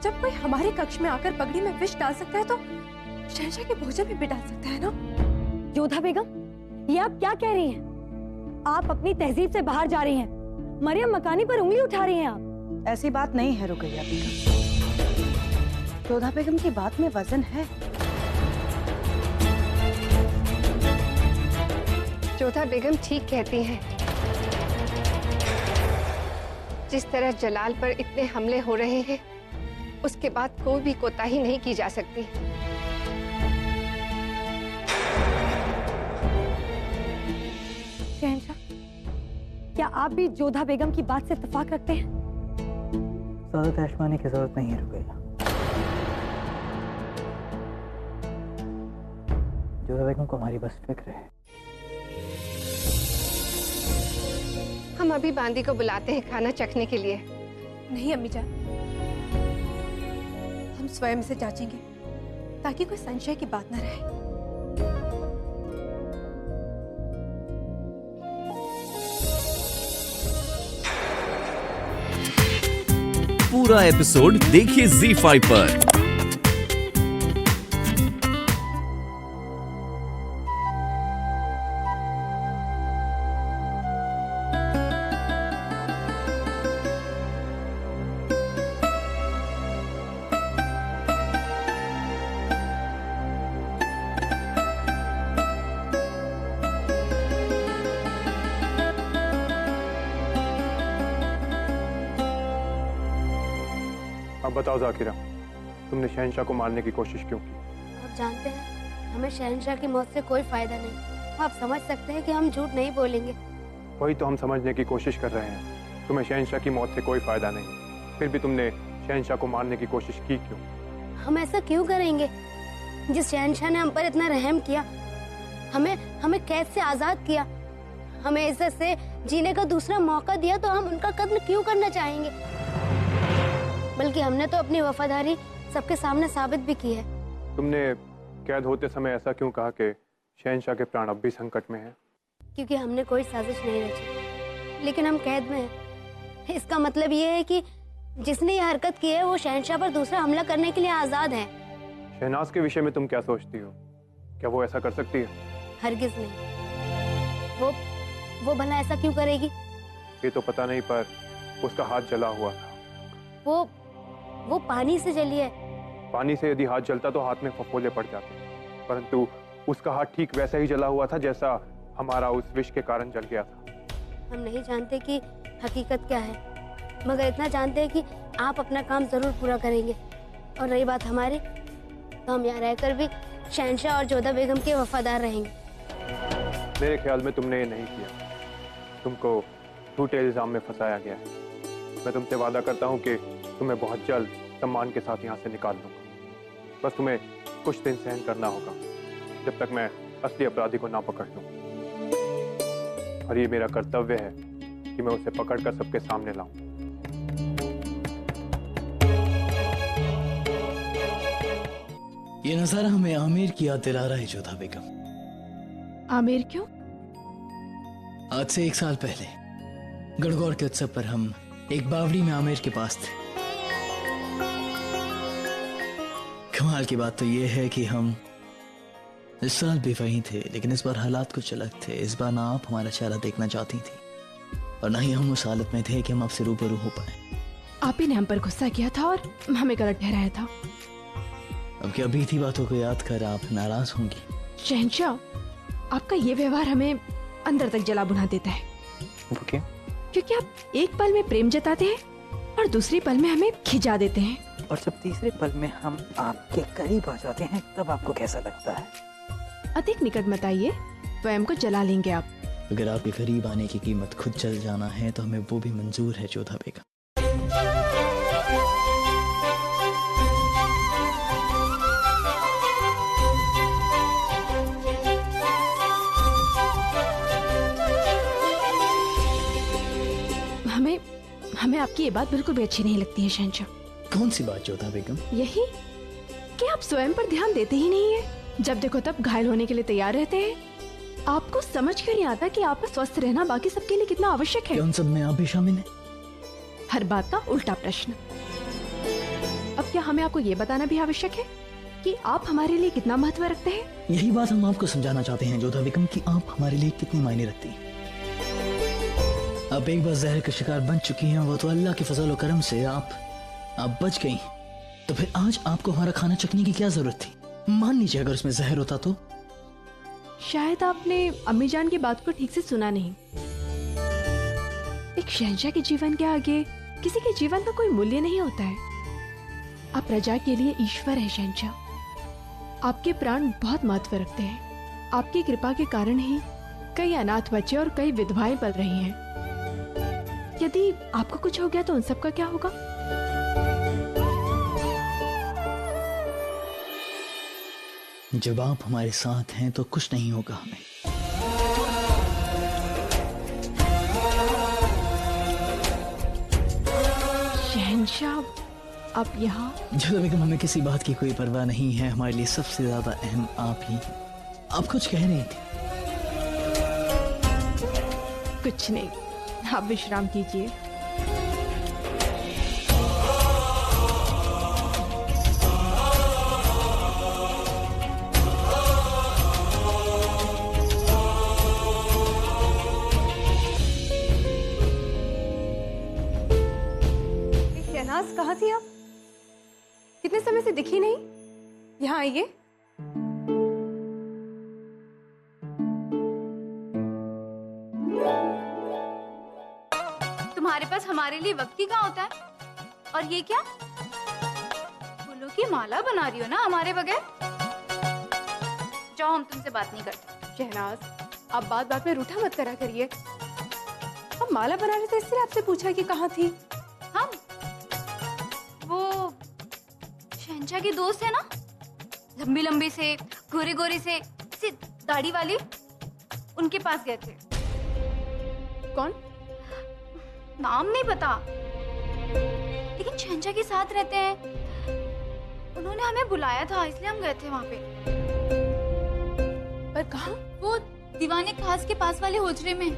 जब कोई हमारे कक्ष में आकर पगड़ी में विष डाल सकता है तो शहंशाह के भोजन में भी डाल सकता है ना। जोधा बेगम, ये आप क्या कह रही हैं? आप अपनी तहजीब से बाहर जा रही हैं। मरियम मकानी पर उंगली उठा रही हैं आप। ऐसी बात नहीं है रुकैया बेगम। जोधा बेगम की बात में वजन है। जोधा बेगम ठीक कहती हैं। जिस तरह जलाल पर इतने हमले हो रहे हैं, उसके बाद कोई भी कोताही नहीं की जा सकती। शहंशाह, क्या आप भी जोधा बेगम की बात से इत्तेफाक रखते हैं? ज़्यादा तहशमाने की जरूरत नहीं है रुकैया। जोधा बेगम को हमारी बस फिक्र है। हम अभी बांदी को बुलाते हैं खाना चखने के लिए। नहीं अम्मी जान, हम स्वयं से जांचेंगे ताकि कोई संशय की बात न रहे। पूरा एपिसोड देखिए ZEE5 पर। अब बताओ जाकिरा, तुमने शहंशाह को मारने की कोशिश क्यों की? आप जानते हैं, हमें शहंशाह की मौत से कोई फायदा नहीं। आप समझ सकते हैं कि हम झूठ नहीं बोलेंगे। वही तो हम समझने की कोशिश कर रहे हैं। तुम्हें शहंशाह की मौत से कोई फायदा नहीं, फिर भी तुमने शहंशाह को मारने की कोशिश की क्यों? हम ऐसा क्यों करेंगे? जिस शहंशाह ने हम पर इतना रहम किया, हमें कैद से आजाद किया, हमें इज्जत से जीने का दूसरा मौका दिया, तो हम उनका कत्ल क्यों करना चाहेंगे? बल्कि हमने तो अपनी वफादारी सबके सामने साबित भी की है। तुमने कैद होते समय ऐसा क्यों कहा कि शहंशाह के प्राण अब भी संकट में हैं? क्योंकि हमने कोई साजिश नहीं रची, लेकिन हम कैद में हैं। इसका मतलब ये है कि जिसने ये हरकत की है वो शहंशाह पर दूसरा हमला करने के लिए आजाद है। शहनाज के विषय में तुम क्या सोचती हो? क्या वो ऐसा कर सकती है? हरगिज नहीं। वो भला ऐसा क्यों करेगी? ये तो पता नहीं, पर उसका हाथ जला हुआ था। वो पानी से जली है। पानी से यदि हाथ जलता तो हाथ में फफोले पड़ जाते, परंतु उसका हाथ ठीक वैसा ही जला हुआ था जैसा हमारा उस विष के कारण जल गया था। हम नहीं जानते कि हकीकत क्या है, मगर इतना जानते हैं कि आप अपना काम जरूर पूरा करेंगे। और रही बात हमारी, तो हम यहाँ रहकर भी शहंशाह और जोधा बेगम के वफादार रहेंगे। मेरे ख्याल में तुमने ये नहीं किया। तुमको झूठे इल्जाम में फंसाया गया है। मैं तुमसे वादा करता हूँ कि तुम्हें बहुत जल्द सम्मान के साथ यहाँ से निकाल दूंगा। बस तुम्हें कुछ दिन सहन करना होगा जब तक मैं असली अपराधी को ना पकड़ लूं। और ये मेरा कर्तव्य है कि मैं उसे पकड़कर सबके सामने लाऊं। ये नजारा हमें आमिर की याद दिला रहा है जोधा बेगम। आमिर क्यों? आज से 1 साल पहले गणगौर के उत्सव पर हम एक बावड़ी में आमिर के पास थे। कमाल की बात तो ये है कि हम इस साल भी वहीं थे, लेकिन इस बार हालात कुछ अलग थे। इस बार ना आप हमारा चेहरा देखना चाहती थी और ना ही हम उस हालत में थे कि हम आपसे रूबरू हो पाए। आप ही ने हम पर गुस्सा किया था और हमें गलत ठहराया था। अब क्या बीती बातों को याद कर आप नाराज होंगी? शहंशाह, आपका ये व्यवहार हमें अंदर तक जला भुना देता है। वो क्यों? क्योंकि आप एक पल में प्रेम जताते हैं और दूसरी पल में हमें खिंचा देते हैं। और जब तीसरे पल में हम आपके करीब आ जाते हैं तब आपको कैसा लगता है? अधिक निकट मत आइए, स्वयं को जला लेंगे आप। अगर आपके करीब आने की कीमत खुद जल जाना है तो हमें वो भी मंजूर है जोधा बेगम। हमें आपकी ये बात बिल्कुल भी अच्छी नहीं लगती है शहंशाह। कौन सी बात जोधा बेगम? यही कि आप स्वयं पर ध्यान देते ही नहीं है। जब देखो तब घायल होने के लिए तैयार रहते हैं। आपको समझ क्यों नहीं आता कि आपका स्वस्थ रहना बाकी सबके लिए कितना आवश्यक है? उन सब में आप भी शामिल हैं? हर बात का उल्टा प्रश्न। अब क्या हमें आपको ये बताना भी आवश्यक है कि आप हमारे लिए कितना महत्व रखते हैं? यही बात हम आपको समझाना चाहते हैं जोधा बेगम कि आप हमारे लिए कितनी मायने रखती हैं। आप एक बार जहर का शिकार बन चुकी हैं, वो तो अल्लाह के फजल और करम से आप बच गई। तो फिर आज आपको हमारा खाना चखने की क्या जरूरत थी? मान लीजिए अगर उसमें जहर होता तो। शायद आपने अम्मी जान की बात को ठीक से सुना नहीं। एक शहंशाह के जीवन के आगे किसी के जीवन का कोई मूल्य नहीं होता है। आप प्रजा के लिए ईश्वर है शहंशाह। आपके प्राण बहुत महत्व रखते हैं। आपकी कृपा के कारण ही कई अनाथ बच्चे और कई विधवाएं पल रही हैं। यदि आपको कुछ हो गया तो उन सब का क्या होगा? जब आप हमारे साथ हैं तो कुछ नहीं होगा हमें। शहंशाह, आप यहाँ? जोधा बेगम, हमें किसी बात की कोई परवाह नहीं है। हमारे लिए सबसे ज्यादा अहम आप ही। आप कुछ कह रही थी? कुछ नहीं, आप विश्राम कीजिए। शहनाज, कहाँ थी आप? कितने समय से दिखी नहीं। यहाँ आइए। तुम्हारे पास हमारे लिए वक्त ही कहाँ होता है? और ये क्या? फूलों की माला बना रही हो ना हमारे बगैर? जाओ, हम तुमसे बात नहीं करते। शहनाज, आप बात बात में रूठा मत करा करिए। हम माला बना रहे थे, इसलिए आपसे पूछा कि कहाँ थी। हम वो शहंशाह के दोस्त है ना, लंबी लंबी से, गोरे गोरे से दाढ़ी वाली, उनके पास गए थे। कौन? नाम नहीं पता, लेकिन शहंशाह के साथ रहते हैं। उन्होंने हमें बुलाया था, इसलिए हम गए थे वहाँ पे। पर कहाँ? वो दीवाने खास के पास वाले होजरे में।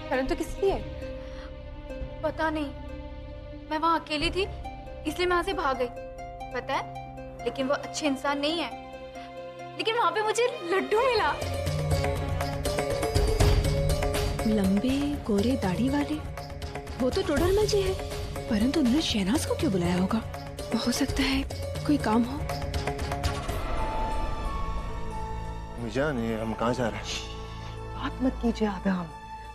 परंतु किस लिए? पता नहीं, मैं वहाँ अकेली थी, इसलिए मैं वहाँ से भाग गई। पता है, लेकिन वो अच्छे इंसान नहीं है। लेकिन वहाँ पे मुझे लड्डू मिला। लंबे गोरे दाढ़ी वाले, वो तो टोडरमल जी है। परंतु उन्होंने शहनाज को क्यों बुलाया होगा? हो सकता है कोई काम हो। जान, ये हम कहाँ जा रहे हैं? बात मत कीजिए आदम,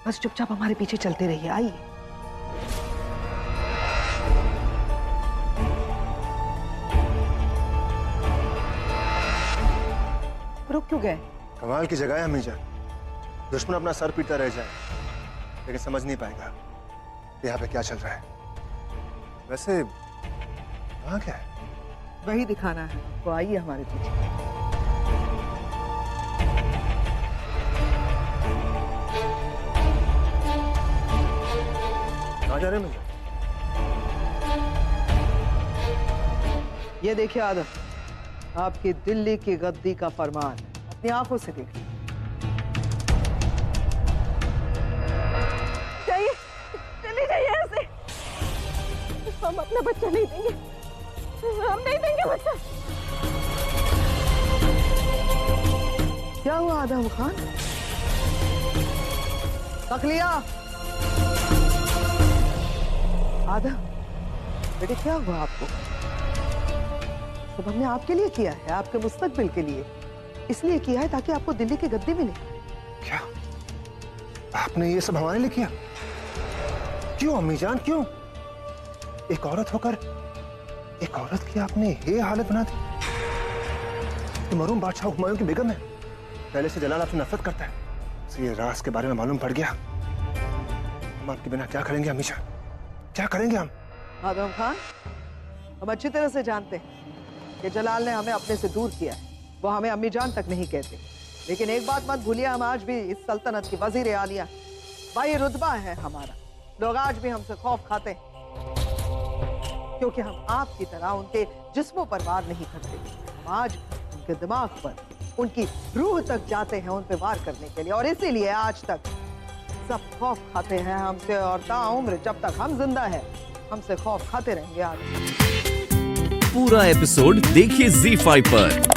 बस चुपचाप हमारे पीछे चलते रहिए। आइए। रुक क्यों गए? कमाल की जगह है हमीजा। दुश्मन अपना सर पीटता रह जाए, लेकिन समझ नहीं पाएगा यहाँ पे क्या चल रहा है। वैसे वहाँ क्या है? वही दिखाना है आपको। आइए हमारे पीछे। कहाँ जा रहे हैं? ये देखिए आदम, आपकी दिल्ली की गद्दी का फरमान है। अपनी आंखों से देखिए। जाइए, चले जाइए ऐसे। हम अपना बच्चा नहीं देंगे, हम नहीं देंगे बच्चा। क्या हुआ आदम खान? पक लिया? आदम बेटे, क्या हुआ आपको? सब हमने आपके लिए किया है, आपके मुस्तकबिल के लिए। इसलिए किया है ताकि आपको दिल्ली की गद्दी मिले। क्या आपने ये सब हमारे लिए किया? क्यों अम्मी जान, क्यों? एक औरत होकर एक औरत की आपने ये हालत बना दी। तो मरूम बादशाह हुमायूं की बेगम है। पहले से जलाल आपसे नफरत करता है। तो ये राज के बारे में मालूम पड़ गया। हम आपके बिना क्या करेंगे अम्मी जान, क्या करेंगे हम? आदम खान, हम अच्छी तरह से जानते हैं कि जलाल ने हमें अपने से दूर किया है। वो हमें अम्मी जान तक नहीं कहते। लेकिन एक बात मत भूलिए, हम आज भी इस सल्तनत की वजीर आलिया, भाई रुतबा है हमारा। लोग आज भी हमसे खौफ खाते हैं, क्योंकि हम आपकी तरह उनके जिस्मों पर वार नहीं करते। हम आज उनके दिमाग पर, उनकी रूह तक जाते हैं उन पे वार करने के लिए। और इसीलिए आज तक सब खौफ खाते हैं हमसे, और ताउम्र जब तक हम जिंदा हैं हमसे खौफ खाते रहेंगे। आज पूरा एपिसोड देखिए ZEE5 पर।